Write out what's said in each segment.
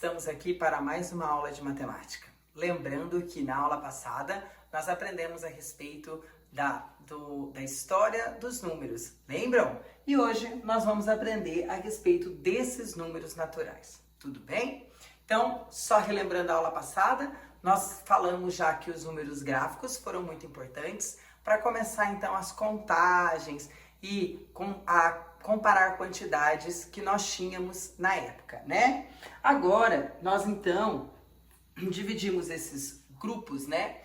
Estamos aqui para mais uma aula de matemática. Lembrando que na aula passada nós aprendemos a respeito da história dos números, lembram? E hoje nós vamos aprender a respeito desses números naturais, tudo bem? Então, só relembrando a aula passada, nós falamos já que os números gráficos foram muito importantes para começar então as contagens e comparar quantidades que nós tínhamos na época, né? Agora, nós então dividimos esses grupos, né,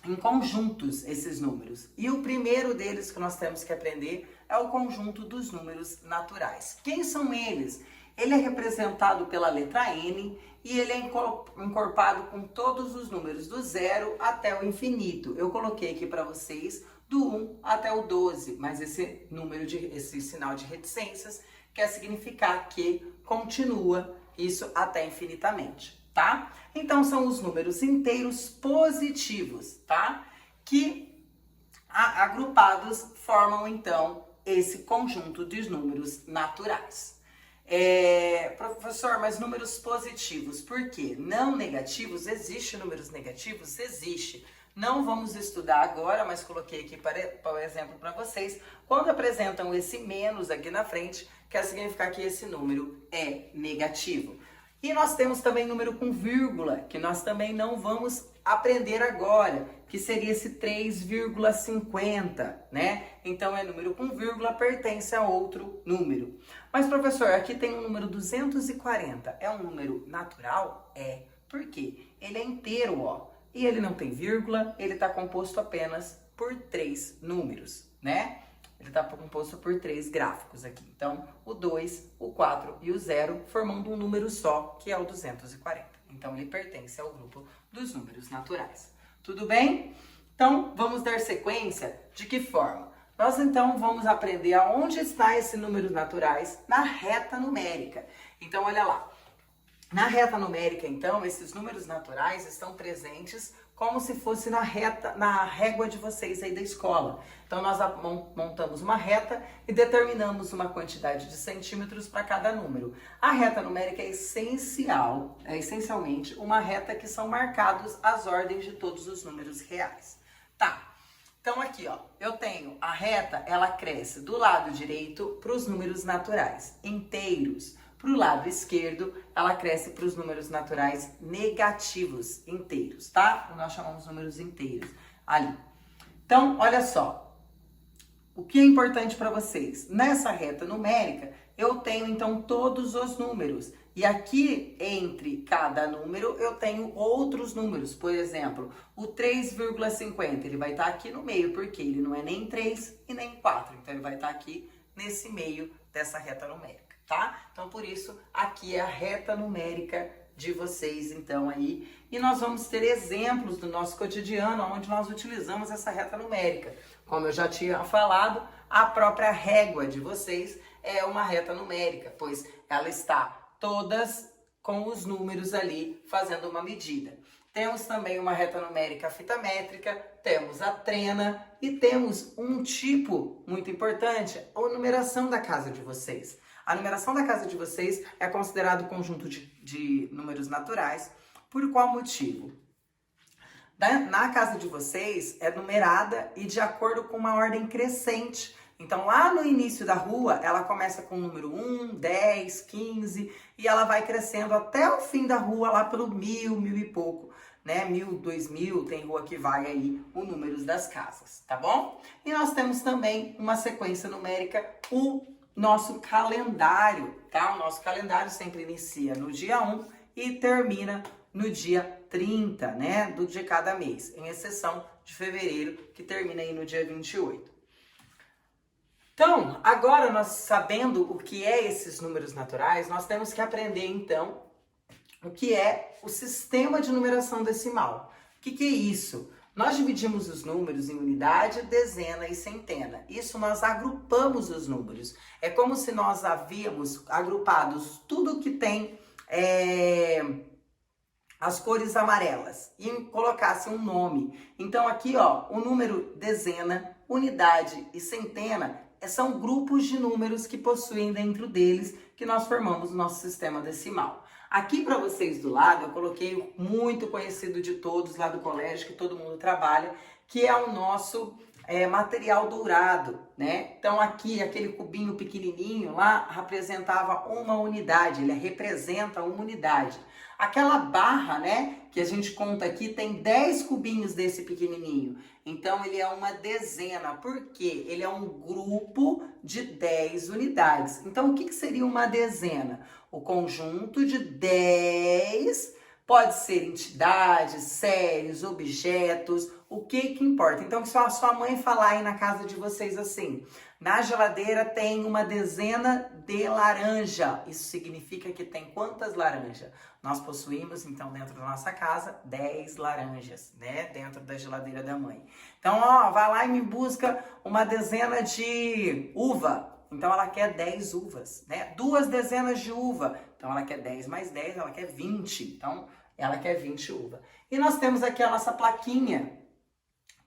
em conjuntos, esses números. E o primeiro deles que nós temos que aprender é o conjunto dos números naturais. Quem são eles? Ele é representado pela letra N e ele é encorpado com todos os números do 0 até o infinito. Eu coloquei aqui para vocês do 1 até o 12, mas esse sinal de reticências quer significar que continua isso até infinitamente, tá? Então são os números inteiros positivos, tá? Que agrupados formam então esse conjunto de números naturais. Professor, mas números positivos, por quê? Não negativos, existe números negativos? Existe. Não vamos estudar agora, mas coloquei aqui para exemplo para vocês. Quando apresentam esse menos aqui na frente, quer significar que esse número é negativo. E nós temos também número com vírgula, que nós também não vamos aprender agora, que seria esse 3,50, né? Então é número com vírgula, pertence a outro número. Mas professor, aqui tem um número 240, é um número natural? É. Por quê? Ele é inteiro, ó. E ele não tem vírgula, ele está composto apenas por 3 números, né? Ele está composto por 3 gráficos aqui. Então, o 2, o 4 e o 0 formando um número só, que é o 240. Então, ele pertence ao grupo dos números naturais. Tudo bem? Então, vamos dar sequência. De que forma? Nós, então, vamos aprender aonde está esse números naturais na reta numérica. Então, olha lá. Na reta numérica, então, esses números naturais estão presentes como se fosse na régua de vocês aí da escola. Então, nós montamos uma reta e determinamos uma quantidade de centímetros para cada número. A reta numérica é essencialmente uma reta que são marcados as ordens de todos os números reais. Tá. Então, aqui, ó, eu tenho a reta, ela cresce do lado direito para os números naturais inteiros. Para o lado esquerdo, ela cresce para os números naturais negativos inteiros, tá? Nós chamamos números inteiros ali. Então, olha só. O que é importante para vocês? Nessa reta numérica, eu tenho, então, todos os números. E aqui, entre cada número, eu tenho outros números. Por exemplo, o 3,50, ele vai estar aqui no meio, porque ele não é nem 3 e nem 4. Então, ele vai estar aqui nesse meio dessa reta numérica. Tá? Então, por isso, aqui é a reta numérica de vocês, então, aí. E nós vamos ter exemplos do nosso cotidiano, onde nós utilizamos essa reta numérica. Como eu já tinha falado, a própria régua de vocês é uma reta numérica, pois ela está todas com os números ali, fazendo uma medida. Temos também uma reta numérica fita métrica, temos a trena e temos um tipo muito importante, a numeração da casa de vocês. A numeração da casa de vocês é considerado conjunto de números naturais. Por qual motivo? Na casa de vocês é numerada e de acordo com uma ordem crescente. Então, lá no início da rua, ela começa com o número 1, 10, 15 e ela vai crescendo até o fim da rua, lá pelo 1000, 1000 e pouco, né? 1000, 2000, tem rua que vai aí o número das casas, tá bom? E nós temos também uma sequência numérica, nosso calendário, tá? O nosso calendário sempre inicia no dia 1 e termina no dia 30, né? De cada mês, em exceção de fevereiro, que termina aí no dia 28. Então, agora nós sabendo o que é esses números naturais, nós temos que aprender, então, o que é o sistema de numeração decimal. O que é isso? Nós dividimos os números em unidade, dezena e centena. Isso nós agrupamos os números. É como se nós havíamos agrupados tudo que tem as cores amarelas e colocasse um nome. Então aqui, ó, o número dezena, unidade e centena são grupos de números que possuem dentro deles que nós formamos o nosso sistema decimal. Aqui para vocês do lado, eu coloquei o muito conhecido de todos lá do colégio, que todo mundo trabalha, que é o nosso material dourado, né? Então aqui, aquele cubinho pequenininho lá, representava uma unidade, ele representa uma unidade. Aquela barra, né, que a gente conta aqui, tem 10 cubinhos desse pequenininho. Então, ele é uma dezena. Por quê? Ele é um grupo de 10 unidades. Então, o que seria uma dezena? O conjunto de 10, pode ser entidades, séries, objetos, o que importa? Então, se a sua mãe falar aí na casa de vocês assim, na geladeira tem uma dezena de laranja. Isso significa que tem quantas laranjas? Nós possuímos, então, dentro da nossa casa, 10 laranjas, né? Dentro da geladeira da mãe. Então, ó, vai lá e me busca uma dezena de uva. Então, ela quer 10 uvas, né? 2 dezenas de uva. Então, ela quer 10 mais 10, ela quer 20. Então, ela quer 20 uvas. E nós temos aqui a nossa plaquinha,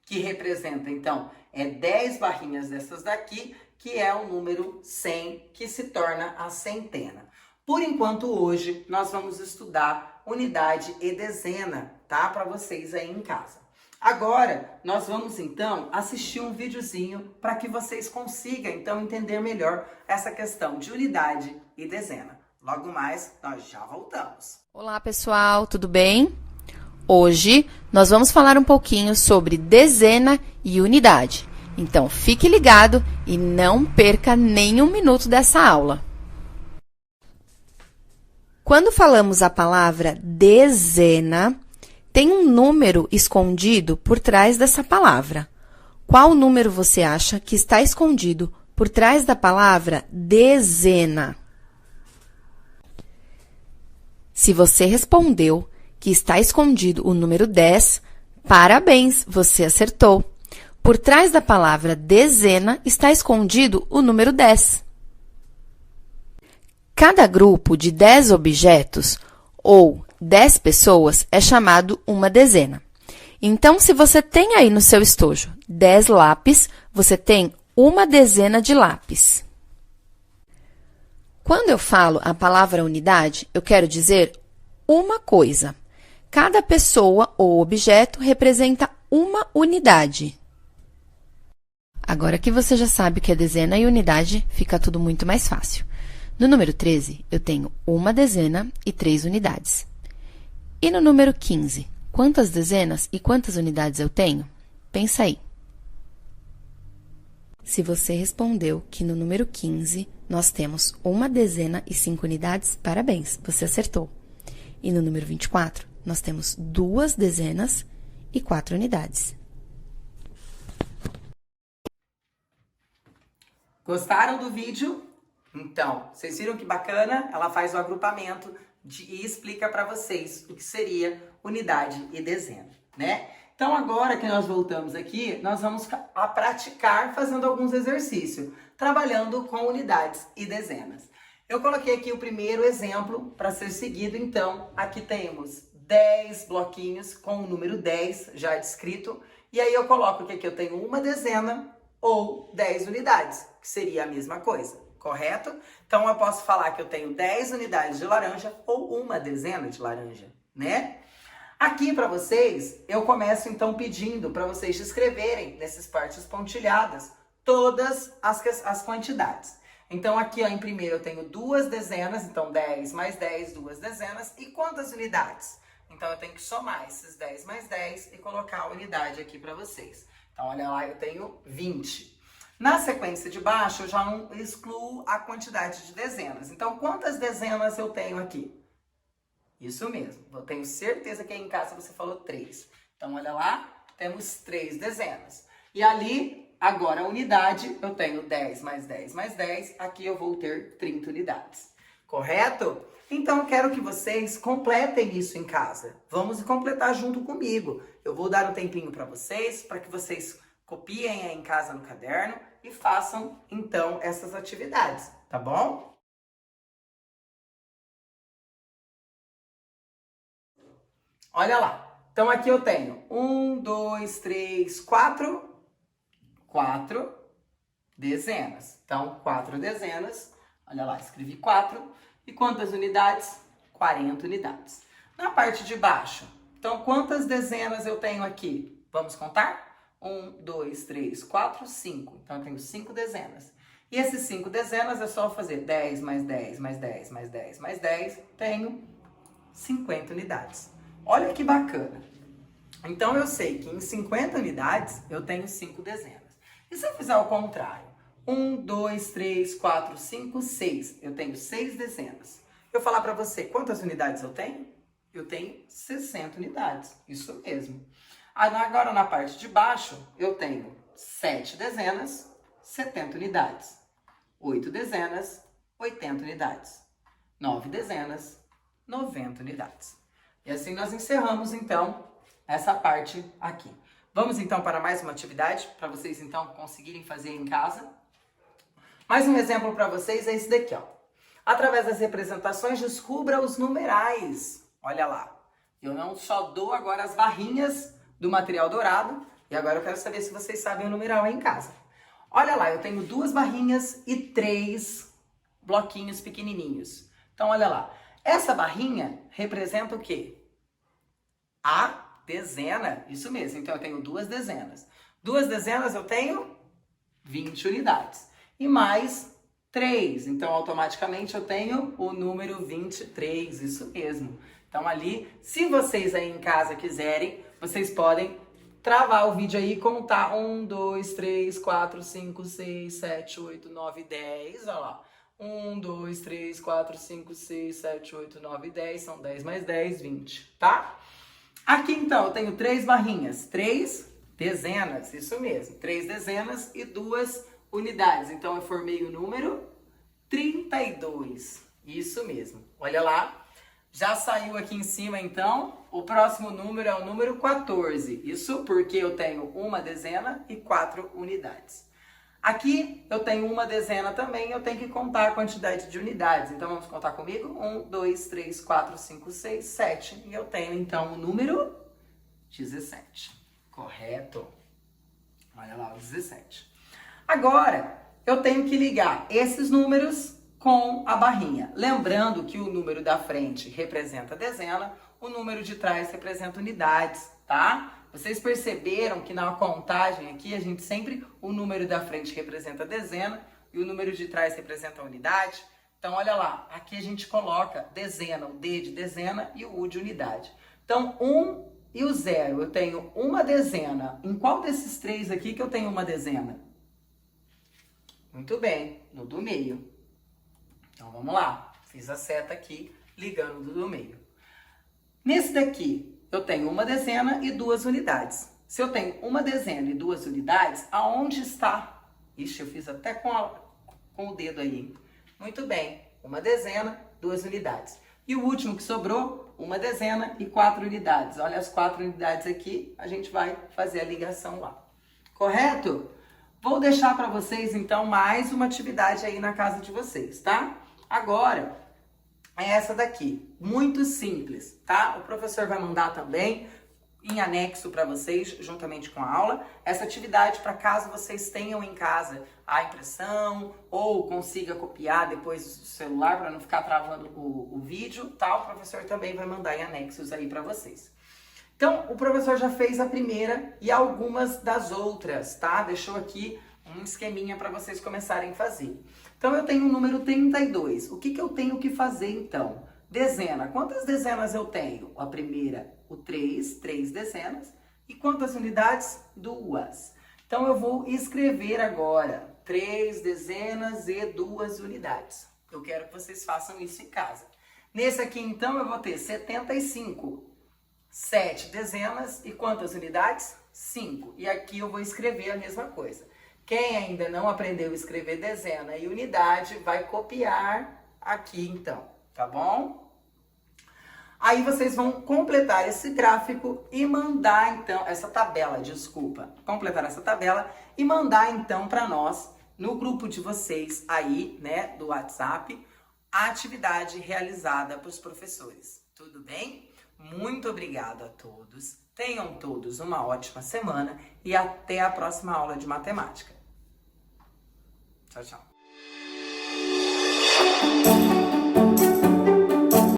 que representa, então, 10 barrinhas dessas daqui, que é o número 100, que se torna a centena. Por enquanto, hoje, nós vamos estudar unidade e dezena, tá? Para vocês aí em casa. Agora, nós vamos, então, assistir um videozinho para que vocês consigam, então, entender melhor essa questão de unidade e dezena. Logo mais, nós já voltamos. Olá, pessoal, tudo bem? Hoje, nós vamos falar um pouquinho sobre dezena e unidade. Então, fique ligado e não perca nenhum minuto dessa aula. Quando falamos a palavra dezena, tem um número escondido por trás dessa palavra. Qual número você acha que está escondido por trás da palavra dezena? Se você respondeu que está escondido o número 10, parabéns, você acertou. Por trás da palavra dezena está escondido o número 10. Cada grupo de 10 objetos ou 10 pessoas é chamado uma dezena. Então, se você tem aí no seu estojo 10 lápis, você tem uma dezena de lápis. Quando eu falo a palavra unidade, eu quero dizer uma coisa. Cada pessoa ou objeto representa uma unidade. Agora que você já sabe o que é dezena e unidade, fica tudo muito mais fácil. No número 13, eu tenho uma dezena e 3 unidades. E no número 15, quantas dezenas e quantas unidades eu tenho? Pensa aí. Se você respondeu que no número 15 nós temos uma dezena e 5 unidades, parabéns, você acertou. E no número 24, nós temos 2 dezenas e 4 unidades. Gostaram do vídeo? Então, vocês viram que bacana? Ela faz o agrupamento e explica para vocês o que seria unidade e dezena, né? Então, agora que nós voltamos aqui, nós vamos a praticar fazendo alguns exercícios, trabalhando com unidades e dezenas. Eu coloquei aqui o primeiro exemplo para ser seguido, então, aqui temos 10 bloquinhos com o número 10 já descrito, e aí eu coloco que aqui eu tenho uma dezena ou 10 unidades, que seria a mesma coisa, correto? Então, eu posso falar que eu tenho 10 unidades de laranja ou uma dezena de laranja, né? Aqui para vocês, eu começo então pedindo para vocês escreverem nessas partes pontilhadas todas as quantidades. Então, aqui ó, em primeiro eu tenho 2 dezenas, então 10 mais 10, 2 dezenas. E quantas unidades? Então, eu tenho que somar esses 10 mais 10 e colocar a unidade aqui para vocês. Então, olha lá, eu tenho 20. Na sequência de baixo, eu já não excluo a quantidade de dezenas. Então, quantas dezenas eu tenho aqui? Isso mesmo, eu tenho certeza que aí em casa você falou 3. Então, olha lá, temos 3 dezenas. E ali, agora a unidade, eu tenho 10 mais 10 mais 10, aqui eu vou ter 30 unidades. Correto? Então, eu quero que vocês completem isso em casa. Vamos completar junto comigo. Eu vou dar um tempinho para que vocês copiem aí em casa no caderno e façam, então, essas atividades, tá bom? Olha lá. Então, aqui eu tenho 1, 2, 3, 4 dezenas. Então, 4 dezenas. Olha lá, escrevi 4. E quantas unidades? 40 unidades. Na parte de baixo, então quantas dezenas eu tenho aqui? Vamos contar? 1, 2, 3, 4, 5. Então eu tenho 5 dezenas. E esses 5 dezenas é só fazer 10 mais 10 mais 10 mais 10 mais 10. Tenho 50 unidades. Olha que bacana. Então eu sei que em 50 unidades eu tenho 5 dezenas. E se eu fizer o contrário? 1, 2, 3, 4, 5, 6. Eu tenho 6 dezenas. Eu falar para você quantas unidades eu tenho? Eu tenho 60 unidades. Isso mesmo. Agora na parte de baixo eu tenho 7 dezenas, 70 unidades. 8 dezenas, 80 unidades. 9 dezenas, 90 unidades. E assim nós encerramos então essa parte aqui. Vamos então para mais uma atividade para vocês então conseguirem fazer em casa. Mais um exemplo para vocês é esse daqui, ó. Através das representações, descubra os numerais. Olha lá. Eu não só dou agora as barrinhas do material dourado, e agora eu quero saber se vocês sabem o numeral aí em casa. Olha lá, eu tenho 2 barrinhas e 3 bloquinhos pequenininhos. Então, olha lá. Essa barrinha representa o quê? A dezena. Isso mesmo. Então, eu tenho 2 dezenas. 2 dezenas eu tenho 20 unidades. E mais 3. Então, automaticamente, eu tenho o número 23. Isso mesmo. Então, ali, se vocês aí em casa quiserem, vocês podem travar o vídeo aí e contar 1, 2, 3, 4, 5, 6, 7, 8, 9, 10. Olha lá. 1, 2, 3, 4, 5, 6, 7, 8, 9, 10. São 10 mais 10, 20, tá? Aqui, então, eu tenho 3 barrinhas. 3 dezenas, isso mesmo. 3 dezenas e 2 unidades. Então, eu formei o número 32. Isso mesmo. Olha lá. Já saiu aqui em cima, então, o próximo número é o número 14. Isso porque eu tenho uma dezena e 4 unidades. Aqui eu tenho uma dezena também, eu tenho que contar a quantidade de unidades. Então, vamos contar comigo? 1, 2, 3, 4, 5, 6, 7. E eu tenho, então, o número 17. Correto? Olha lá, o 17. Agora, eu tenho que ligar esses números com a barrinha. Lembrando que o número da frente representa dezena, o número de trás representa unidades, tá? Vocês perceberam que na contagem aqui, a gente sempre, o número da frente representa dezena e o número de trás representa unidade. Então, olha lá, aqui a gente coloca dezena, o D de dezena e o U de unidade. Então, 1 e o 0, eu tenho uma dezena. Em qual desses 3 aqui que eu tenho uma dezena? Muito bem, no do meio. Então, vamos lá. Fiz a seta aqui, ligando do meio. Nesse daqui, eu tenho uma dezena e 2 unidades. Se eu tenho uma dezena e 2 unidades, aonde está? Ixi, eu fiz até com o dedo aí, hein? Muito bem. Uma dezena, 2 unidades. E o último que sobrou, uma dezena e 4 unidades. Olha as 4 unidades aqui, a gente vai fazer a ligação lá. Correto? Vou deixar para vocês, então, mais uma atividade aí na casa de vocês, tá? Agora, é essa daqui, muito simples, tá? O professor vai mandar também em anexo para vocês, juntamente com a aula, essa atividade para caso vocês tenham em casa a impressão ou consiga copiar depois do celular para não ficar travando o vídeo, tá? O professor também vai mandar em anexos aí para vocês. Então, o professor já fez a primeira e algumas das outras, tá? Deixou aqui um esqueminha para vocês começarem a fazer. Então, eu tenho o número 32. O que eu tenho que fazer, então? Dezena. Quantas dezenas eu tenho? A primeira, o 3 dezenas. E quantas unidades? 2. Então, eu vou escrever agora 3 dezenas e 2 unidades. Eu quero que vocês façam isso em casa. Nesse aqui, então, eu vou ter 75. 7 dezenas e quantas unidades? 5. E aqui eu vou escrever a mesma coisa. Quem ainda não aprendeu a escrever dezena e unidade, vai copiar aqui então, tá bom? Aí vocês vão completar esse gráfico e mandar então, essa tabela, desculpa. Completar essa tabela e mandar então para nós, no grupo de vocês aí, né, do WhatsApp, a atividade realizada para os professores. Tudo bem? Muito obrigada a todos. Tenham todos uma ótima semana e até a próxima aula de matemática. Tchau, tchau.